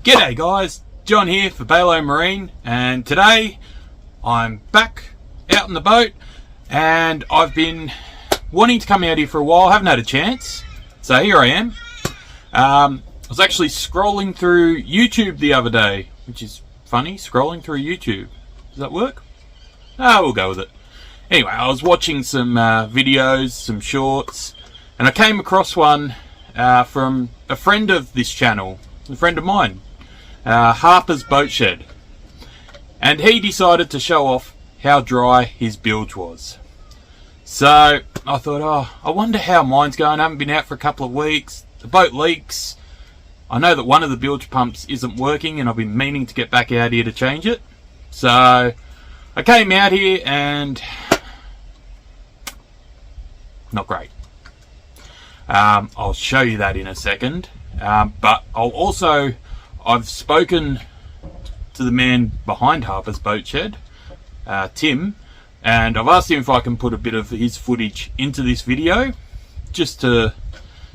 G'day guys, John here for Balo Marine, and today I'm back out in the boat and I've been wanting to come out here for a while, haven't had a chance, so here I am. I was actually scrolling through YouTube the other day, which is funny, scrolling through YouTube. Does that work? We'll go with it. Anyway, I was watching some videos, some shorts, and I came across one from a friend of this channel, a friend of mine, Harper's Boat Shed, and he decided to show off how dry his bilge was. So I thought, I wonder how mine's going. I haven't been out for a couple of weeks. The boat leaks. I know that one of the bilge pumps isn't working and I've been meaning to get back out here to change it. So I came out here and not great. I'll show you that in a second, but I've spoken to the man behind Harper's Boat Shed, Tim, and I've asked him if I can put a bit of his footage into this video just to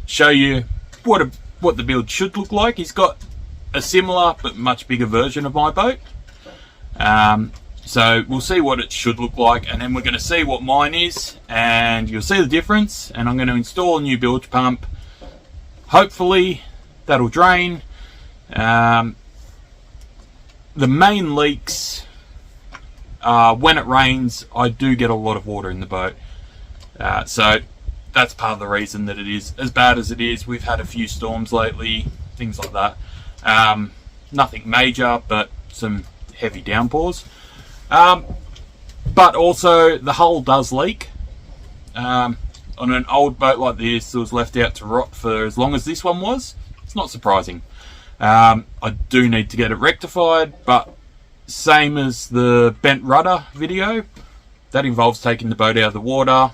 show you what the build should look like. He's got a similar but much bigger version of my boat, so we'll see what it should look like, and then we're going to see what mine is, and you'll see the difference. And I'm going to install a new bilge pump. Hopefully that'll drain. The main leaks are when it rains. I do get a lot of water in the boat, so that's part of the reason that it is as bad as it is. We've had a few storms lately, things like that. Nothing major, but some heavy downpours. But also the hull does leak. On an old boat like this that was left out to rot for as long as this one was, it's not surprising. I do need to get it rectified, but same as the bent rudder video, that involves taking the boat out of the water.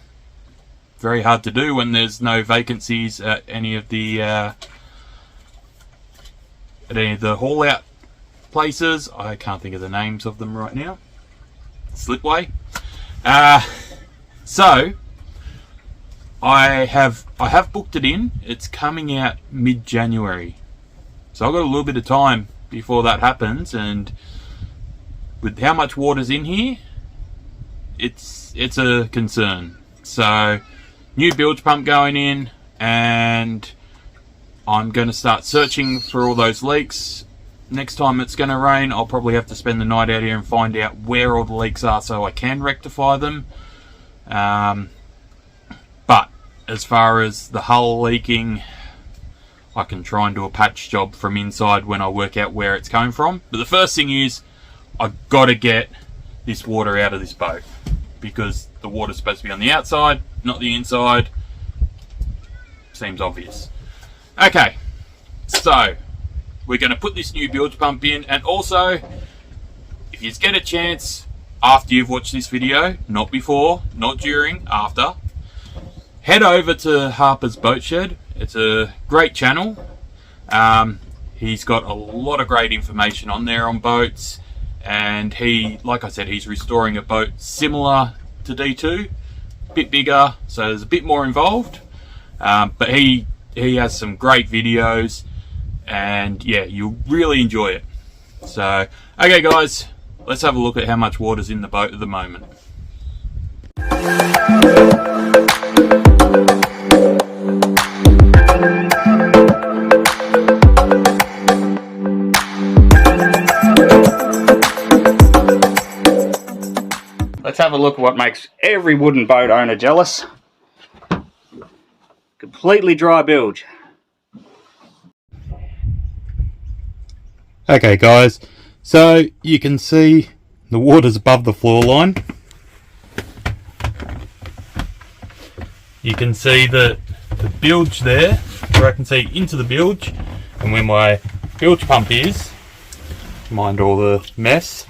Very hard to do when there's no vacancies at any of the haul out places. I can't think of the names of them right now. Slipway. So I have booked it in. It's coming out mid-January, so I've got a little bit of time before that happens, and with how much water's in here, it's a concern. So new bilge pump going in, and I'm going to start searching for all those leaks. Next time it's going to rain, I'll probably have to spend the night out here and find out where all the leaks are so I can rectify them. But as far as the hull leaking, I can try and do a patch job from inside when I work out where it's coming from. But the first thing is, I've got to get this water out of this boat, because the water's supposed to be on the outside, not the inside. Seems obvious. Okay, so we're going to put this new bilge pump in, and also, if you get a chance after you've watched this video, not before, not during, after, head over to Harper's Boat Shed. It's a great channel. He's got a lot of great information on there on boats, and like I said, he's restoring a boat similar to DEETOO, a bit bigger, so there's a bit more involved, but he has some great videos, and yeah, you'll really enjoy it. So okay guys, let's have a look at how much water's in the boat at the moment. Let's have a look at what makes every wooden boat owner jealous. Completely dry bilge. Okay guys, so you can see the water's above the floor line. You can see the bilge there, where I can see into the bilge, and where my bilge pump is, mind all the mess,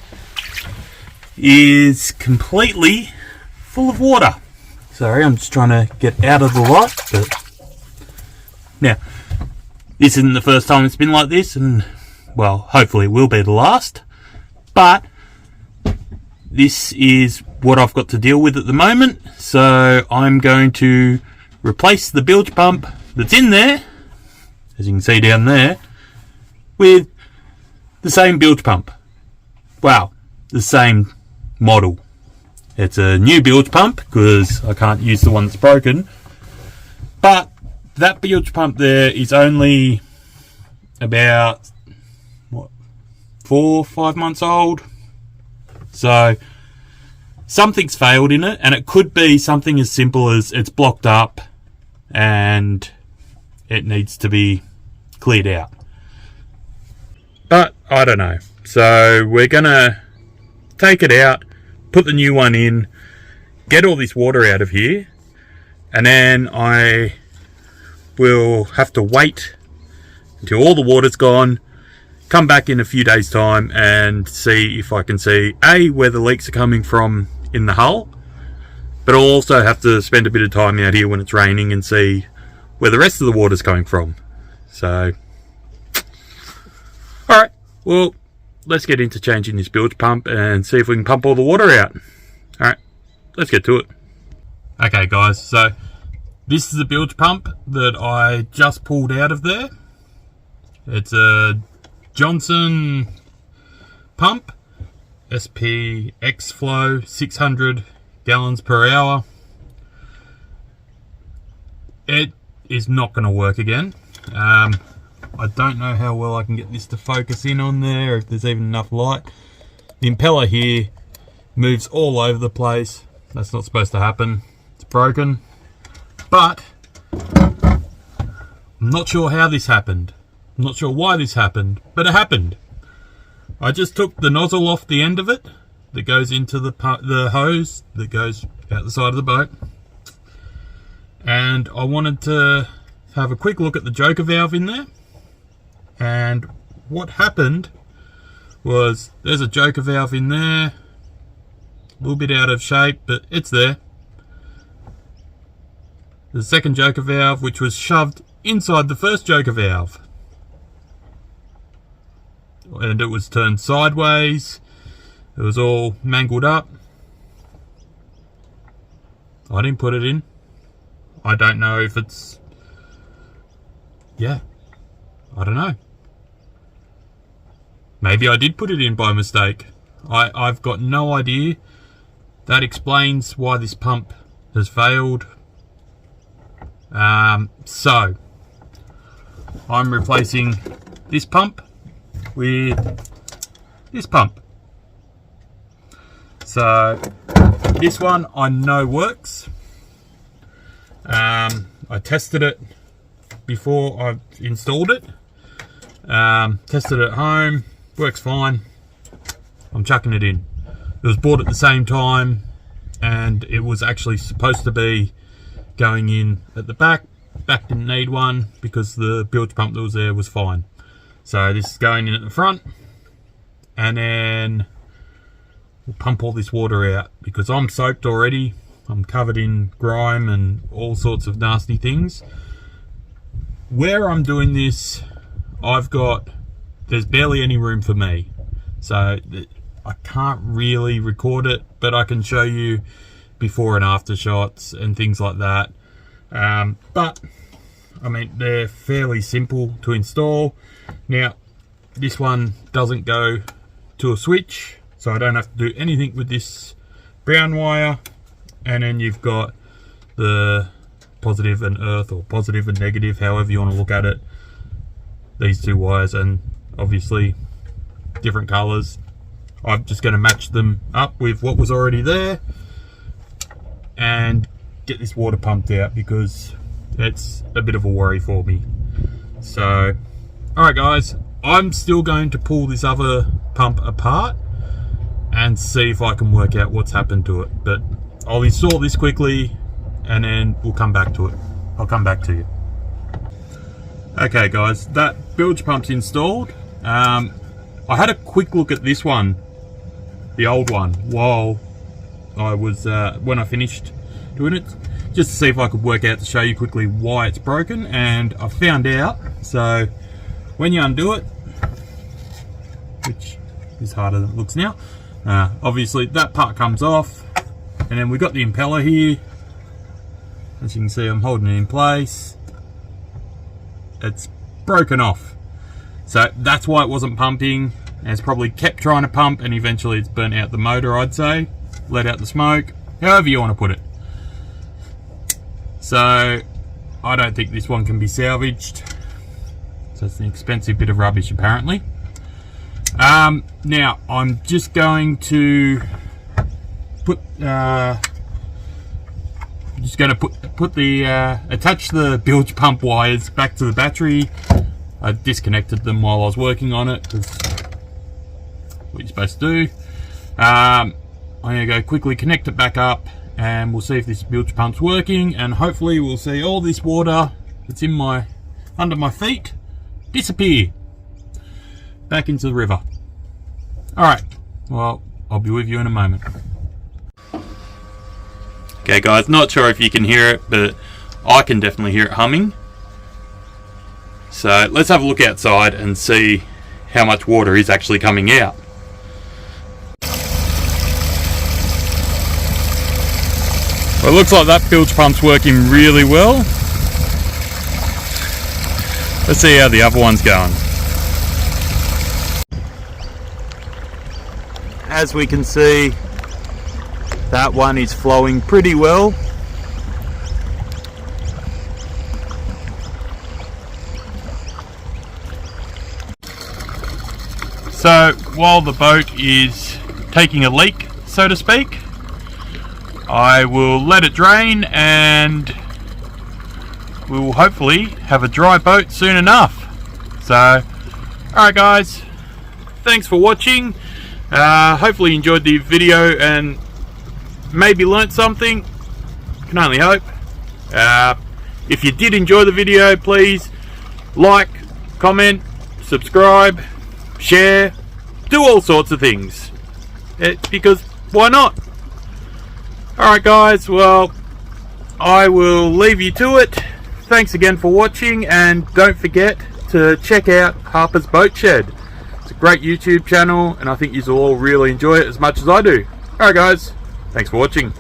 is completely full of water. Sorry, I'm just trying to get out of the light, but now this isn't the first time it's been like this, and well, hopefully it will be the last, but this is what I've got to deal with at the moment. So I'm going to replace the bilge pump that's in there, as you can see down there, with the same bilge pump. Wow, the same model. It's a new bilge pump because I can't use the one that's broken. But that bilge pump there is only about, what, 4 or 5 months old. So something's failed in it, and it could be something as simple as it's blocked up and it needs to be cleared out. But I don't know. So we're gonna take it out, put the new one in, get all this water out of here, and then I will have to wait until all the water's gone, come back in a few days time and see if I can see where the leaks are coming from in the hull, but I'll also have to spend a bit of time out here when it's raining and see where the rest of the water's coming from. So alright, well, let's get into changing this bilge pump and see if we can pump all the water out. Alright, let's get to it. Okay guys, so this is the bilge pump that I just pulled out of there. It's a Johnson pump, SPX flow, 600 gallons per hour. It is not going to work again. I don't know how well I can get this to focus in on there, if there's even enough light. The impeller here moves all over the place. That's not supposed to happen. It's broken. But I'm not sure how this happened. I'm not sure why this happened, but it happened. I just took the nozzle off the end of it that goes into the hose that goes out the side of the boat, and I wanted to have a quick look at the joker valve in there. And what happened was there's a joker valve in there, a little bit out of shape, but it's there. The second joker valve, which was shoved inside the first joker valve, and it was turned sideways. It was all mangled up. I didn't put it in. I don't know if it's, yeah, I don't know. Maybe I did put it in by mistake. I've got no idea. That explains why this pump has failed. So I'm replacing this pump with this pump. So this one I know works. I tested it before I installed it. Tested it at home, works fine. I'm chucking it in. It was bought at the same time, and it was actually supposed to be going in at the back. Back didn't need one because the bilge pump that was there was fine. So this is going in at the front, and then we'll pump all this water out because I'm soaked already. I'm covered in grime and all sorts of nasty things. Where I'm doing this, there's barely any room for me. So I can't really record it, but I can show you before and after shots and things like that. But I mean, they're fairly simple to install. Now, this one doesn't go to a switch, so I don't have to do anything with this brown wire. And then you've got the positive and earth, or positive and negative, however you want to look at it. These two wires, and obviously different colors. I'm just going to match them up with what was already there and get this water pumped out because it's a bit of a worry for me. So, alright guys, I'm still going to pull this other pump apart and see if I can work out what's happened to it. But I'll install this quickly and then we'll come back to it. I'll come back to you. Okay guys, that bilge pump's installed. I had a quick look at this one, the old one, while I was, when I finished doing it, just to see if I could work out to show you quickly why it's broken, and I found out. So when you undo it, which is harder than it looks now, obviously that part comes off, and then we've got the impeller here. As you can see, I'm holding it in place. It's broken off. So that's why it wasn't pumping. and it's probably kept trying to pump, and eventually it's burnt out the motor, I'd say. Let out the smoke, however you want to put it. So I don't think this one can be salvaged. So it's an expensive bit of rubbish apparently. Now I'm just going to put attach the bilge pump wires back to the battery. I disconnected them while I was working on it, because what you're supposed to do. I'm going to go quickly connect it back up, and we'll see if this bilge pump's working, and hopefully we'll see all this water that's under my feet disappear back into the river. Alright, well, I'll be with you in a moment. Okay guys, not sure if you can hear it, but I can definitely hear it humming. So let's have a look outside and see how much water is actually coming out. Well, it looks like that bilge pump's working really well. Let's see how the other one's going. As we can see, that one is flowing pretty well. So while the boat is taking a leak, so to speak, I will let it drain, and we will hopefully have a dry boat soon enough. So, alright guys, thanks for watching. Hopefully you enjoyed the video and maybe learnt something. Can only hope. If you did enjoy the video, please like, comment, subscribe, share, do all sorts of things. Because why not? Alright guys, well, I will leave you to it. Thanks again for watching, and don't forget to check out Harper's Boat Shed. It's a great YouTube channel, and I think you will all really enjoy it as much as I do. Alright guys, thanks for watching.